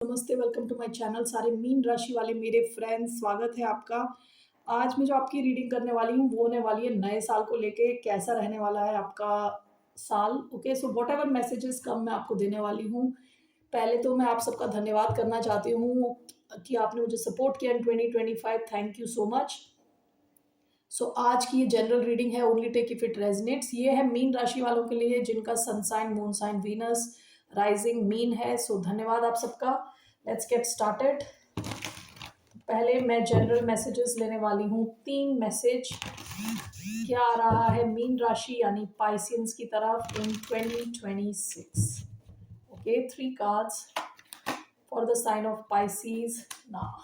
नमस्ते, welcome to my channel. सारे mean राशि वाले मेरे फ्रेंड्स, स्वागत है आपका। आज मैं जो आपकी रीडिंग करने वाली हूँ वो होने वाली है नए साल को लेके, कैसा रहने वाला है आपका साल। Okay, so whatever messages come मैं आपको देने वाली हूँ। पहले तो मैं आप सबका धन्यवाद करना चाहती हूँ कि आपने मुझे सपोर्ट किया in 2025। Thank you so much. So आज की ये जनरल रीडिंग है, only take if it resonates. ये है मीन राशि वालों के लिए जिनका sun sign, moon sign, Venus rising मीन है। सो धन्यवाद आप सबका। Let's get started. पहले मैं जनरल मैसेजेस लेने वाली हूँ, 3 मैसेज क्या आ रहा है मीन राशि यानी पाइसियंस की तरफ in 2026। Okay, 3 cards for the sign of Pisces. ना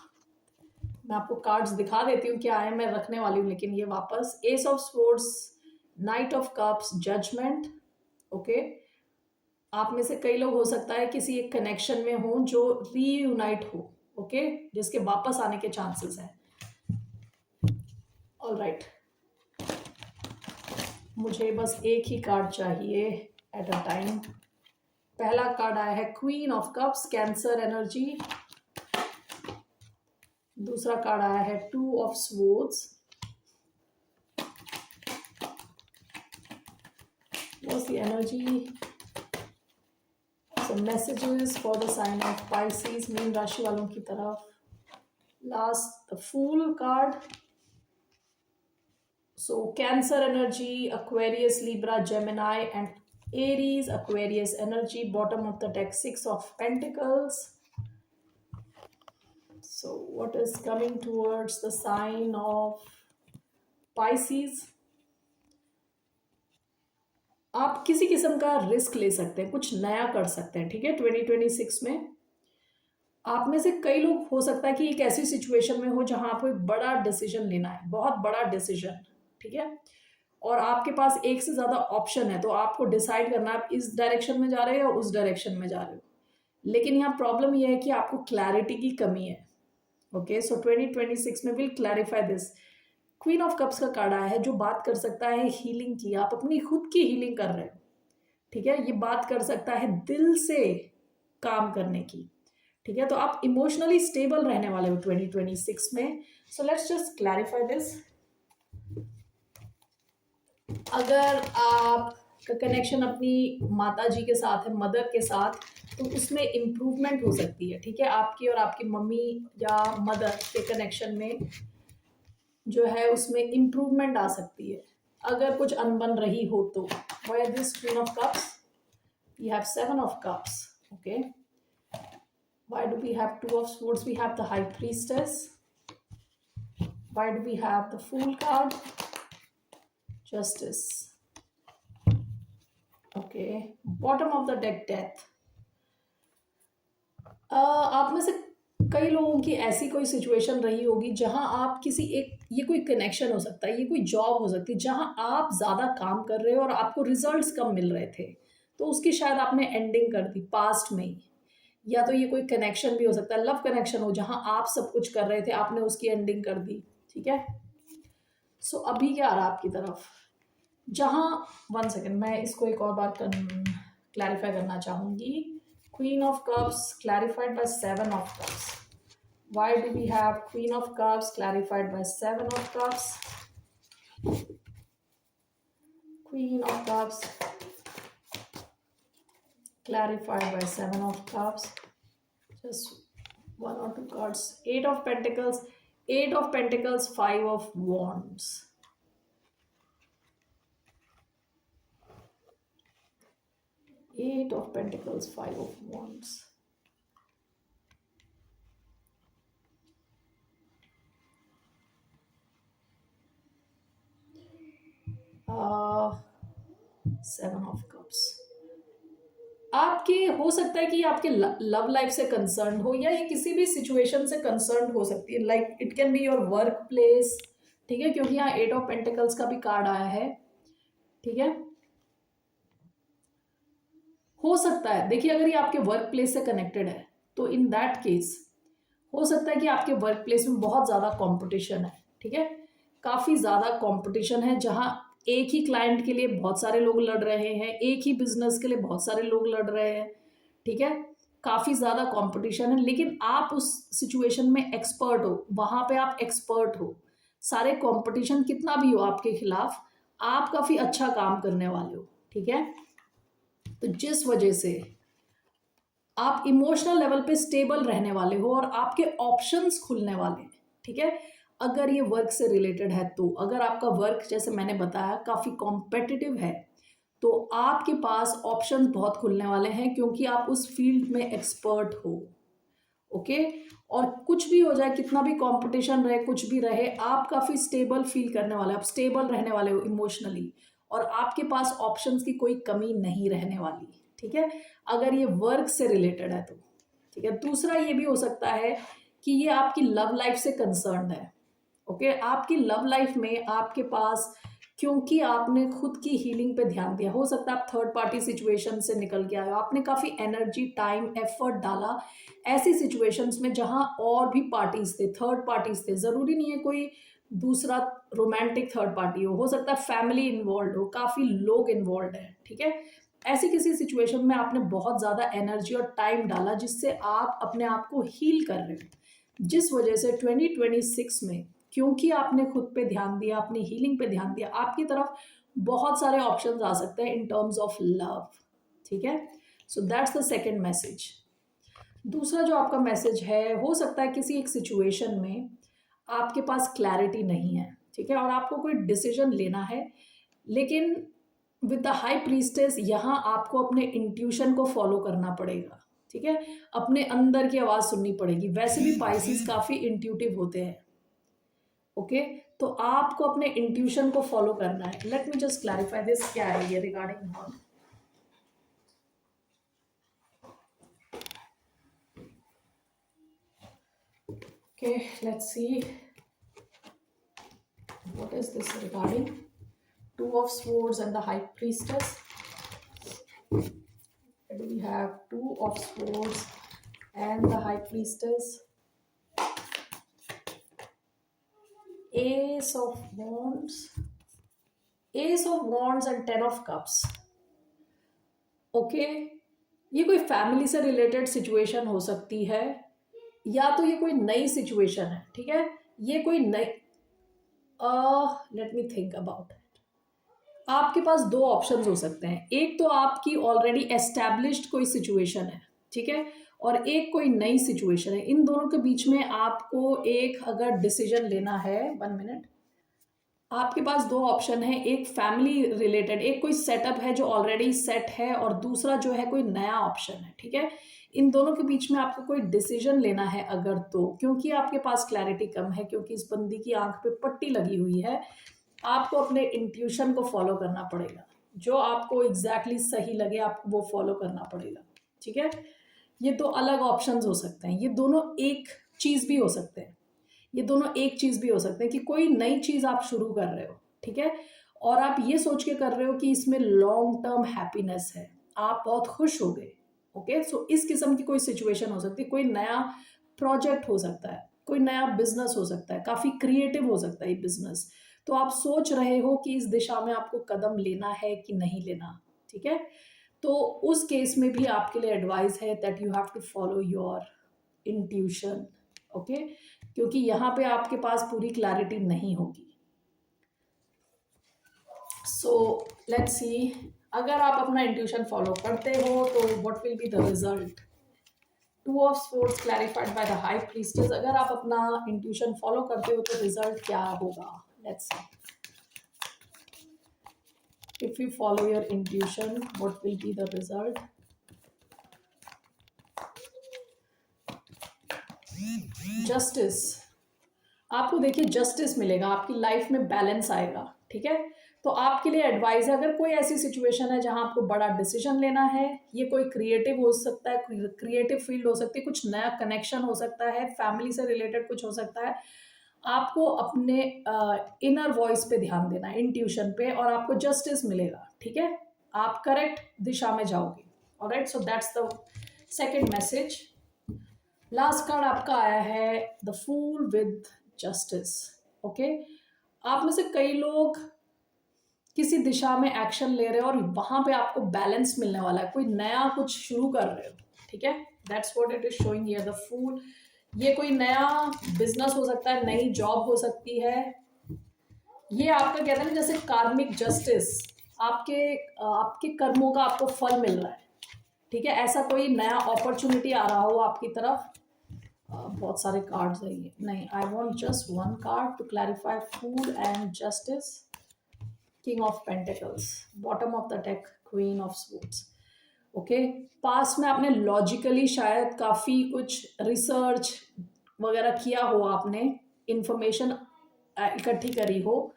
मैं आपको कार्ड्स दिखा देती हूँ क्या है, मैं रखने वाली हूँ लेकिन ये वापस। Ace of swords, knight of cups, judgement. Okay, आप में से कई लोग हो सकता है किसी एक कनेक्शन में हो जो रीयूनाइट हो, ओके, जिसके वापस आने के चांसेस हैं। ऑल राइट, मुझे बस एक ही कार्ड चाहिए एट अ टाइम। पहला कार्ड आया है queen of cups, cancer energy. दूसरा कार्ड आया है 2 of swords, what's the energy, some messages for the sign of Pisces, मीन राशि वालों की तरफ। Last the fool card. So Cancer energy, Aquarius, Libra, Gemini and Aries, Aquarius energy. Bottom of the deck, 6 of Pentacles. So what is coming towards the sign of Pisces? आप किसी किस्म का risk ले सकते हैं, कुछ नया कर सकते हैं, ठीक है। 2026 में आप में से कई लोग हो सकता है कि एक ऐसी सिचुएशन में हो जहां आपको एक बड़ा डिसीजन लेना है, बहुत बड़ा डिसीजन, ठीक है। और आपके पास एक से ज्यादा ऑप्शन है, तो आपको डिसाइड करना है आप इस डायरेक्शन में जा रहे हो या उस डायरेक्शन में जा रहे हो। लेकिन यहाँ प्रॉब्लम यह है कि आपको क्लैरिटी की कमी है। ओके, सो 2026 में will clarify this. Queen of cups का कार्ड आया है जो बात कर सकता है हीलिंग की। आप अपनी खुद की हीलिंग कर रहे हो, ठीक है। ये बात कर सकता है दिल से काम करने की, ठीक है। तो आप इमोशनली स्टेबल रहने वाले हो 2026 में। So let's just clarify this. अगर आपका कनेक्शन अपनी माता जी के साथ है, मदर के साथ, तो उसमें इम्प्रूवमेंट हो सकती है, ठीक है। आपकी और आपकी मम्मी या मदर के कनेक्शन में जो है उसमें इम्प्रूवमेंट आ सकती है अगर कुछ अनबन रही हो तो। Why this queen of cups, you have 7 of cups, okay. Why do we have 2 of swords? We have the high priestess. Why do we have the fool card? Justice, okay. Bottom of the deck, death. आप में से कई लोगों की ऐसी कोई situation रही होगी जहां आप किसी एक, ये कोई कनेक्शन हो सकता है, ये कोई जॉब हो सकती है जहां आप ज़्यादा काम कर रहे हो और आपको रिजल्ट्स कम मिल रहे थे, तो उसकी शायद आपने एंडिंग कर दी पास्ट में ही। या तो ये कोई कनेक्शन भी हो सकता है, लव कनेक्शन हो जहां आप सब कुछ कर रहे थे, आपने उसकी एंडिंग कर दी, ठीक है। सो अभी क्या आ रहा है आपकी तरफ, जहां, 1 सेकेंड, मैं इसको एक और बार क्लैरिफाई करना चाहूंगी। Queen of cups clarified by 7 of cups. Why do we have Queen of Cups clarified by 7 of Cups? Queen of Cups clarified by 7 of Cups. Just 1 or 2 cards. 8 of Pentacles, 8 of Pentacles, 5 of Wands. 8 of Pentacles, 5 of Wands. Seven of Cups. आपके हो सकता है कि आपके love life से concern हो या ये किसी भी सिचुएशन से कंसर्न हो सकती है, like it can be your work place, ठीक है, क्योंकि यहाँ 8 ऑफ पेंटिकल्स का भी कार्ड आया है, ठीक है। हो सकता है, देखिए, अगर ये आपके वर्क प्लेस से कनेक्टेड है तो इन दैट केस हो सकता है कि आपके वर्क प्लेस में बहुत ज़्यादा कंपटीशन है, ठीक है। काफ़ी ज़्यादा कंपटीशन है जहां एक ही क्लाइंट के लिए बहुत सारे लोग लड़ रहे हैं, एक ही बिजनेस के लिए बहुत सारे लोग लड़ रहे हैं, ठीक है। काफ़ी ज़्यादा कंपटीशन है, लेकिन आप उस सिचुएशन में एक्सपर्ट हो, वहाँ पे आप एक्सपर्ट हो। सारे कंपटीशन कितना भी हो आपके खिलाफ, आप काफ़ी अच्छा काम करने वाले हो, ठीक है? तो जिस वजह से आप इमोशनल लेवल पे स्टेबल रहने वाले हो और आपके ऑप्शंस खुलने वाले हैं, ठीक है? अगर ये वर्क से रिलेटेड है तो अगर आपका वर्क जैसे मैंने बताया काफ़ी कॉम्पिटिटिव है, तो आपके पास ऑप्शन बहुत खुलने वाले हैं क्योंकि आप उस फील्ड में एक्सपर्ट हो, ओके? और कुछ भी हो जाए, कितना भी कंपटीशन रहे, कुछ भी रहे, आप काफ़ी स्टेबल फील करने वाले हो, आप स्टेबल रहने वाले हो इमोशनली, और आपके पास ऑप्शंस की कोई कमी नहीं रहने वाली, ठीक है? अगर ये वर्क से रिलेटेड है तो, ठीक है? दूसरा ये भी हो सकता है कि ये आपकी लव लाइफ से कंसर्न्ड है, ओके? आपकी लव लाइफ में आपके पास, क्योंकि आपने खुद की हीलिंग पे ध्यान दिया, हो सकता है आप थर्ड पार्टी सिचुएशन से निकल के आए हो, आपने काफ़ी एनर्जी, टाइम, एफर्ट डाला ऐसी सिचुएशंस में जहां और भी पार्टीज थे, थर्ड पार्टीज थे, ज़रूरी नहीं है कोई दूसरा रोमांटिक थर्ड पार्टी हो सकता है फैमिली इन्वॉल्व हो, काफ़ी लोग इन्वॉल्व है, ठीक है? ऐसी किसी सिचुएशन में आपने बहुत ज़्यादा एनर्जी और टाइम डाला जिससे आप अपने आप को हील कर रहे हो, जिस वजह से 2026 में क्योंकि आपने खुद पे ध्यान दिया, अपनी हीलिंग पे ध्यान दिया, आपकी तरफ बहुत सारे ऑप्शंस आ सकते हैं इन टर्म्स ऑफ लव, ठीक है? सो दैट्स द सेकेंड मैसेज। दूसरा जो आपका मैसेज है, हो सकता है किसी एक सिचुएशन में आपके पास क्लैरिटी नहीं है, ठीक है? और आपको कोई डिसीजन लेना है, लेकिन विद द हाई प्रीस्टेस यहाँ आपको अपने इंट्यूशन को फॉलो करना पड़ेगा, ठीक है? अपने अंदर की आवाज़ सुननी पड़ेगी। वैसे भी पाइसेस काफ़ी इंट्यूटिव होते हैं, ओके? तो आपको अपने इंट्यूशन को फॉलो करना है। Let me just clarify this, क्या है ये regarding love. Okay, let's see what is this regarding. Two of Swords and the High Priestess. Where do we have Two of Swords and the High Priestess? Ace of Wands, Ace of Wands and Ten of Cups. Okay, ये कोई family से related situation हो सकती है, या तो ये कोई नई सिचुएशन है, ठीक है? ये कोई नई, let me think about it. आपके पास दो ऑप्शंस हो सकते हैं, एक तो आपकी ऑलरेडी एस्टैब्लिश्ड कोई सिचुएशन है, ठीक है? और एक कोई नई सिचुएशन है। इन दोनों के बीच में आपको एक अगर डिसीजन लेना है, 1 मिनट, आपके पास दो ऑप्शन है, एक फैमिली रिलेटेड, एक कोई सेटअप है जो ऑलरेडी सेट है, और दूसरा जो है कोई नया ऑप्शन है, ठीक है? इन दोनों के बीच में आपको कोई डिसीजन लेना है अगर, तो क्योंकि आपके पास क्लैरिटी कम है, क्योंकि इस बंदी की आंख पे पट्टी लगी हुई है, आपको अपने इंट्यूशन को फॉलो करना पड़ेगा, जो आपको एग्जैक्टली सही लगे आपको वो फॉलो करना पड़ेगा, ठीक है? ये दो अलग ऑप्शंस हो सकते हैं, ये दोनों एक चीज़ भी हो सकते हैं, ये दोनों एक चीज़ भी हो सकते हैं कि कोई नई चीज़ आप शुरू कर रहे हो, ठीक है? और आप ये सोच के कर रहे हो कि इसमें लॉन्ग टर्म हैप्पीनेस है, आप बहुत खुश हो गए, ओके? सो इस किस्म की कोई सिचुएशन हो सकती है, कोई नया प्रोजेक्ट हो सकता है, कोई नया बिजनेस हो सकता है, काफ़ी क्रिएटिव हो सकता है ये बिजनेस, तो आप सोच रहे हो कि इस दिशा में आपको कदम लेना है कि नहीं लेना, ठीक है? तो उस केस में भी आपके लिए एडवाइस है that you have to follow your intuition, okay? क्योंकि यहाँ पे आपके पास पूरी क्लैरिटी नहीं होगी। सो लेट्स सी, अगर आप अपना इंट्यूशन फॉलो करते हो तो what will be the result. Two of swords clarified by the high priestess. अगर आप अपना इंट्यूशन फॉलो करते हो तो रिजल्ट क्या होगा, let's see. If you follow your intuition, what will be the result? Justice, आपको देखिए जस्टिस मिलेगा, आपकी लाइफ में बैलेंस आएगा, ठीक है? तो आपके लिए एडवाइस है, अगर कोई ऐसी सिचुएशन है जहां आपको बड़ा डिसीजन लेना है, ये कोई क्रिएटिव हो सकता है, क्रिएटिव फील्ड हो सकती है, कुछ नया कनेक्शन हो सकता है, फैमिली से रिलेटेड कुछ हो सकता है, आपको अपने इनर वॉइस पे ध्यान देना है, इंट्यूशन पे, और आपको जस्टिस मिलेगा, ठीक है? आप करेक्ट दिशा में जाओगे, alright? So that's the second message. Last card आपका आया है the fool with justice, okay? आप में से कई लोग किसी दिशा में एक्शन ले रहे हो और वहां पे आपको बैलेंस मिलने वाला है, कोई नया कुछ शुरू कर रहे हो, ठीक है? That's what it is showing here, the fool. ये कोई नया बिजनेस हो सकता है, नई जॉब हो सकती है। ये आपका कहते हैं ना जैसे कार्मिक जस्टिस, आपके आपके कर्मों का आपको फल मिल रहा है, ठीक है। ऐसा कोई नया अपॉर्चुनिटी आ रहा हो आपकी तरफ। बहुत सारे कार्ड्स है ये, नहीं, I want just one card to clarify fool and justice. King of pentacles, bottom of the deck, queen of swords. Okay, पास में आपने लॉजिकली शायद काफ़ी कुछ रिसर्च वगैरह किया हो, आपने इंफॉर्मेशन इकट्ठी करी हो,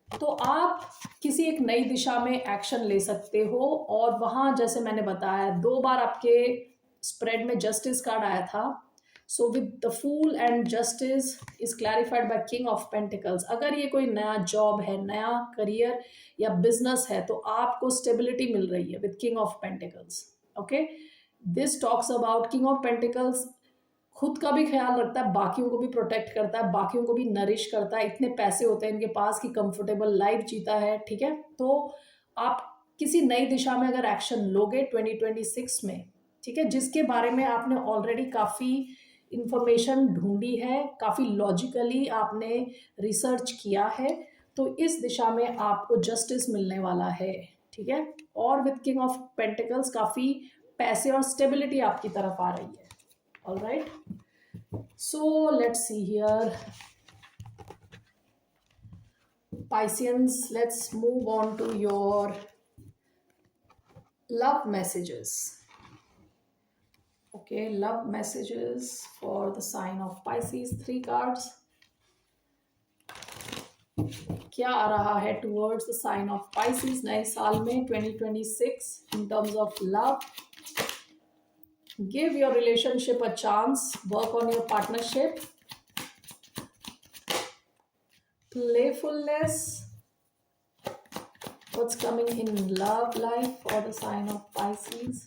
तो आप किसी एक नई दिशा में एक्शन ले सकते हो। और वहाँ जैसे मैंने बताया 2 बार आपके स्प्रेड में जस्टिस कार्ड आया था। So with the fool and justice is clarified by king of pentacles. अगर ये कोई नया जॉब है, नया करियर या बिजनेस है, तो आपको स्टेबिलिटी मिल रही है with king of pentacles. Okay, this talks about king of pentacles खुद का भी ख्याल रखता है, बाकियों को भी प्रोटेक्ट करता है, बाकियों को भी नरिश करता है। इतने पैसे होते हैं इनके पास कि कंफर्टेबल लाइफ जीता है, ठीक है। तो आप किसी नई दिशा में अगर एक्शन लोगे 2026 में, ठीक है, जिसके बारे में आपने ऑलरेडी काफ़ी इंफॉर्मेशन ढूंढी है, काफ़ी लॉजिकली आपने रिसर्च किया है, तो इस दिशा में आपको जस्टिस मिलने वाला है, ठीक है। और विद किंग ऑफ पेंटिकल्स काफ़ी पैसे और स्टेबिलिटी आपकी तरफ आ रही है। All right, so let's see here, Pisceans, let's move on to your love messages. Okay, love messages for the sign of Pisces, 3 cards. क्या आ रहा है towards the sign of Pisces नए साल में 2026 in terms of love? Give your relationship a chance, work on your partnership. Playfulness, what's coming in love life for the sign of Pisces?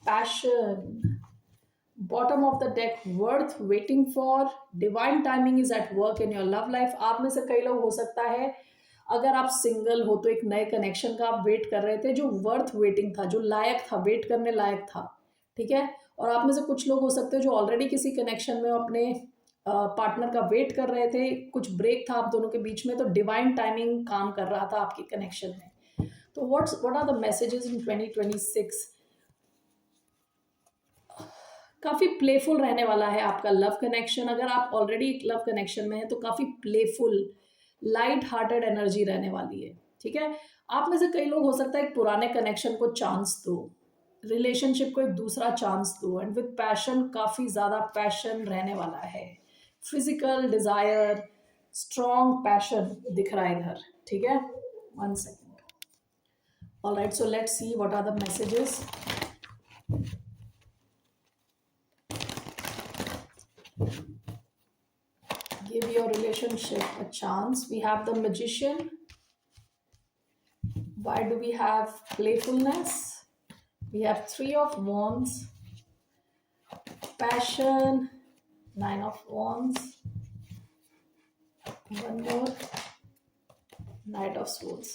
Passion, bottom of the deck, worth waiting for. Divine timing is at work in your love life. आप में से कई लोग हो सकता है अगर आप सिंगल हो तो एक नए कनेक्शन का आप वेट कर रहे थे, जो वर्थ वेटिंग था, जो लायक था, वेट करने लायक था, ठीक है। और आप में से कुछ लोग हो सकते हैं जो ऑलरेडी किसी कनेक्शन में अपने पार्टनर का वेट कर रहे थे, कुछ ब्रेक था आप दोनों के बीच में, तो डिवाइन टाइमिंग काम कर रहा था आपके कनेक्शन में। तो what are the messages in 2026? काफ़ी प्लेफुल रहने वाला है आपका लव कनेक्शन। अगर आप ऑलरेडी एक लव कनेक्शन में हैं तो काफ़ी प्लेफुल, लाइट हार्टेड एनर्जी रहने वाली है, ठीक है। आप में से कई लोग हो सकता है एक पुराने कनेक्शन को चांस दो, रिलेशनशिप को एक दूसरा चांस दो। एंड विद पैशन, काफ़ी ज़्यादा पैशन रहने वाला है, फिजिकल डिज़ायर, स्ट्रॉन्ग पैशन दिख रहा है इधर, ठीक है। 1 second. Alright, so let's see what are the messages. Give your relationship a chance. We have the Magician. Why do we have playfulness? We have 3 of Wands, Passion, 9 of Wands, one more, Knight of Swords.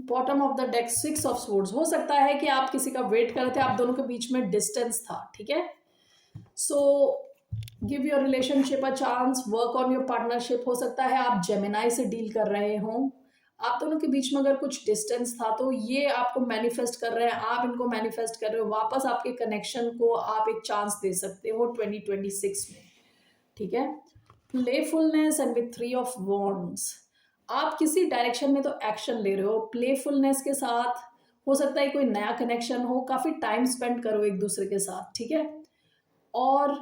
Bottom of the deck 6 of swords. हो सकता है कि आप किसी का wait कर रहे थे, आप दोनों के बीच में डिस्टेंस था, ठीक है। So give your relationship a chance, work on your partnership. हो सकता है आप जेमिनाई से डील कर रहे हों, आप दोनों के बीच में अगर कुछ डिस्टेंस था तो ये आपको मैनिफेस्ट कर रहे हैं, आप इनको मैनिफेस्ट कर रहे हो, वापस आपके कनेक्शन को आप एक चांस दे सकते हो 2026 में, ठीक है। Playfulness and with 3 of wands, आप किसी डायरेक्शन में तो एक्शन ले रहे हो प्लेफुलनेस के साथ। हो सकता है कोई नया कनेक्शन हो, काफ़ी टाइम स्पेंड करो एक दूसरे के साथ, ठीक है। और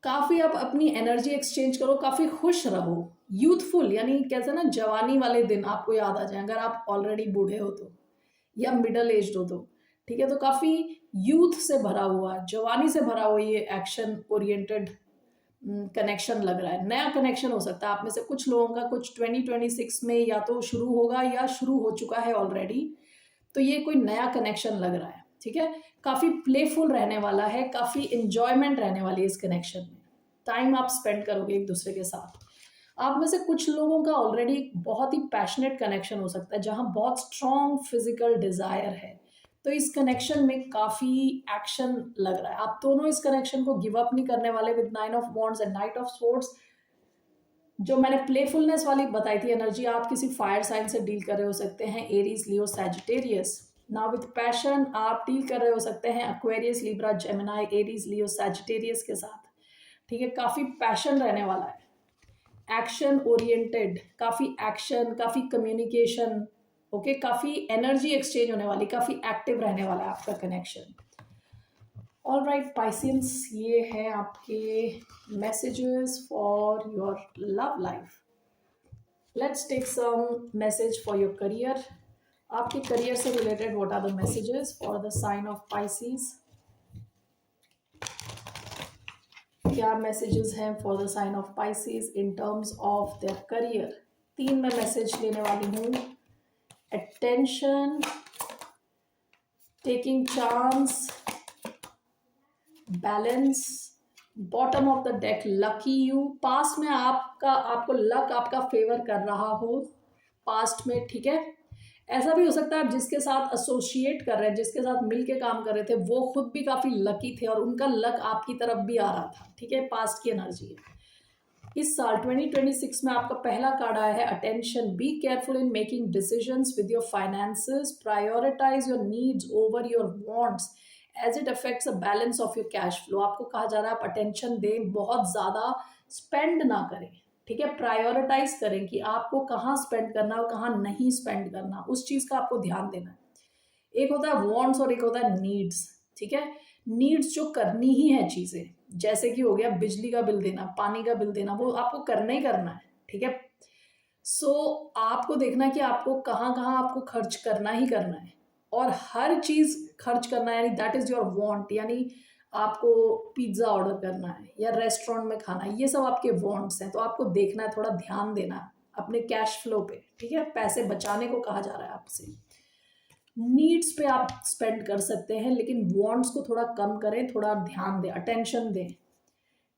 काफ़ी आप अपनी एनर्जी एक्सचेंज करो, काफ़ी खुश रहो, यूथफुल, यानी कैसे ना जवानी वाले दिन आपको याद आ जाए अगर आप ऑलरेडी बूढ़े हो तो, या मिडल एज्ड हो तो, ठीक है। तो काफ़ी यूथ से भरा हुआ, जवानी से भरा हुआ ये एक्शन ओरिएंटेड कनेक्शन लग रहा है। नया कनेक्शन हो सकता है आप में से कुछ लोगों का, कुछ 2026 में या तो शुरू होगा या शुरू हो चुका है ऑलरेडी। तो ये कोई नया कनेक्शन लग रहा है, ठीक है। काफ़ी प्लेफुल रहने वाला है, काफ़ी इंजॉयमेंट रहने वाली है इस कनेक्शन में, टाइम आप स्पेंड करोगे एक दूसरे के साथ। आप में से कुछ लोगों का ऑलरेडी बहुत ही पैशनेट कनेक्शन हो सकता है जहाँ बहुत स्ट्रॉन्ग फिजिकल डिज़ायर है, तो इस कनेक्शन में काफ़ी एक्शन लग रहा है। आप दोनों इस कनेक्शन को गिव अप नहीं करने वाले with 9 of wands and night of swords. जो मैंने प्लेफुलनेस वाली बताई थी एनर्जी, आप किसी फायर साइन से डील कर रहे हो सकते हैं, Aries, Leo, Sagittarius. Now with passion आप डील कर रहे हो सकते हैं एक्वेरियस, लिब्रा, जेमिनाई, एरीज, लियो, सैजिटेरियस के साथ। ठीक है, काफ़ी पैशन रहने वाला है, एक्शन ओरिएंटेड, काफ़ी एक्शन, काफ़ी कम्युनिकेशन, ओके, काफ़ी एनर्जी एक्सचेंज होने वाली, काफ़ी एक्टिव रहने वाला है आपका कनेक्शन। ऑल राइट पाइसियंस, ये है आपके messages for your love life. Let's take some message for your career. आपके करियर से related what are the messages for the sign of Pisces. क्या मैसेजेस हैं for the sign of Pisces in terms of their career. 3 मैं message लेने वाली हूँ। Attention, taking chance, balance, bottom of the deck lucky you. Past में आपको luck आपका favour कर रहा हो पास्ट में, ठीक है। ऐसा भी हो सकता है आप जिसके साथ एसोसिएट कर रहे हैं, जिसके साथ मिलके काम कर रहे थे, वो खुद भी काफ़ी लकी थे और उनका लक आपकी तरफ भी आ रहा था, ठीक है। पास्ट की एनर्जी है। इस साल 2026 में आपका पहला कार्ड आया है attention. Be careful in making decisions with your finances, prioritise your needs over your wants as it affects a balance of your cash flow. आपको कहा जा रहा है आप अटेंशन दें, बहुत ज़्यादा स्पेंड ना करें, ठीक है। प्रायोरिटाइज करें कि आपको कहाँ स्पेंड करना और कहाँ नहीं स्पेंड करना, उस चीज़ का आपको ध्यान देना है। एक होता है वांट्स और एक होता है नीड्स, ठीक है। नीड्स जो करनी ही है चीज़ें, जैसे कि हो गया बिजली का बिल देना, पानी का बिल देना, वो आपको करना ही करना है, ठीक है। सो आपको देखना है कि आपको कहाँ कहाँ आपको खर्च करना ही करना है, और हर चीज़ खर्च करना है, यानी दैट इज़ योर वांट। यानी आपको पिज्ज़ा ऑर्डर करना है या रेस्टोरेंट में खाना है, ये सब आपके वांट्स हैं। तो आपको देखना है, थोड़ा ध्यान देना है अपने कैश फ्लो पे, ठीक है। पैसे बचाने को कहा जा रहा है आपसे। नीड्स पे आप स्पेंड कर सकते हैं, लेकिन वांट्स को थोड़ा कम करें, थोड़ा ध्यान दें, अटेंशन दें।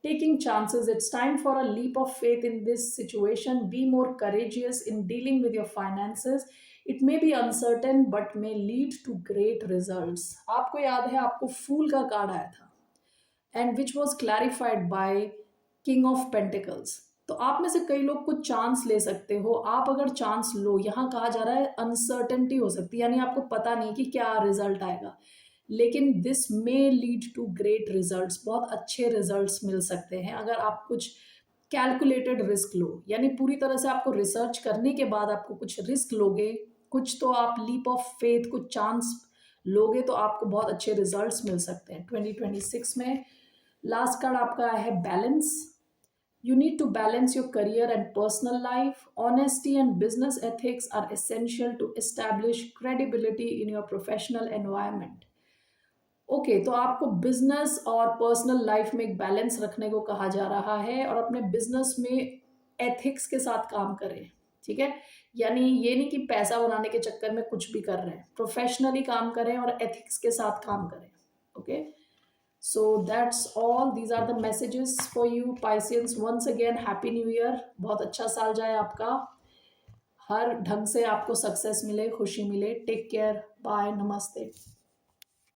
Taking chances, it's time for a leap of faith in this situation. Be more courageous in dealing with your finances. It may be uncertain but may lead to great results. आपको याद है आपको fool का card आया था, and which was clarified by king of pentacles. तो आप में से कई लोग कुछ चांस ले सकते हो। आप अगर चांस लो, यहाँ कहा जा रहा है अनसर्टेनिटी हो सकती है, यानी आपको पता नहीं कि क्या रिजल्ट आएगा, लेकिन this may lead to great results. बहुत अच्छे रिजल्ट्स मिल सकते हैं अगर आप कुछ कैलकुलेटेड रिस्क लो, यानी पूरी तरह से आपको रिसर्च करने के बाद आपको कुछ रिस्क लोगे, कुछ तो आप लीप ऑफ फेथ, कुछ चांस लोगे, तो आपको बहुत अच्छे रिजल्ट्स मिल सकते हैं 2026 में। लास्ट कार्ड आपका है balance. You need to balance your career and personal life. Honesty and business ethics are essential to establish credibility in your professional environment. Okay, तो आपको बिजनेस और पर्सनल लाइफ में एक बैलेंस रखने को कहा जा रहा है, और अपने बिजनेस में एथिक्स के साथ काम करें, ठीक है। यानी ये नहीं कि पैसा बनाने के चक्कर में कुछ भी कर रहे हैं, प्रोफेशनली काम करें और एथिक्स के साथ काम करें, okay. So that's all. These are the messages for you, Pisceans. Once again, Happy New Year. बहुत अच्छा साल जाए आपका, हर ढंग से आपको सक्सेस मिले, खुशी मिले। टेक केयर, बाय, नमस्ते।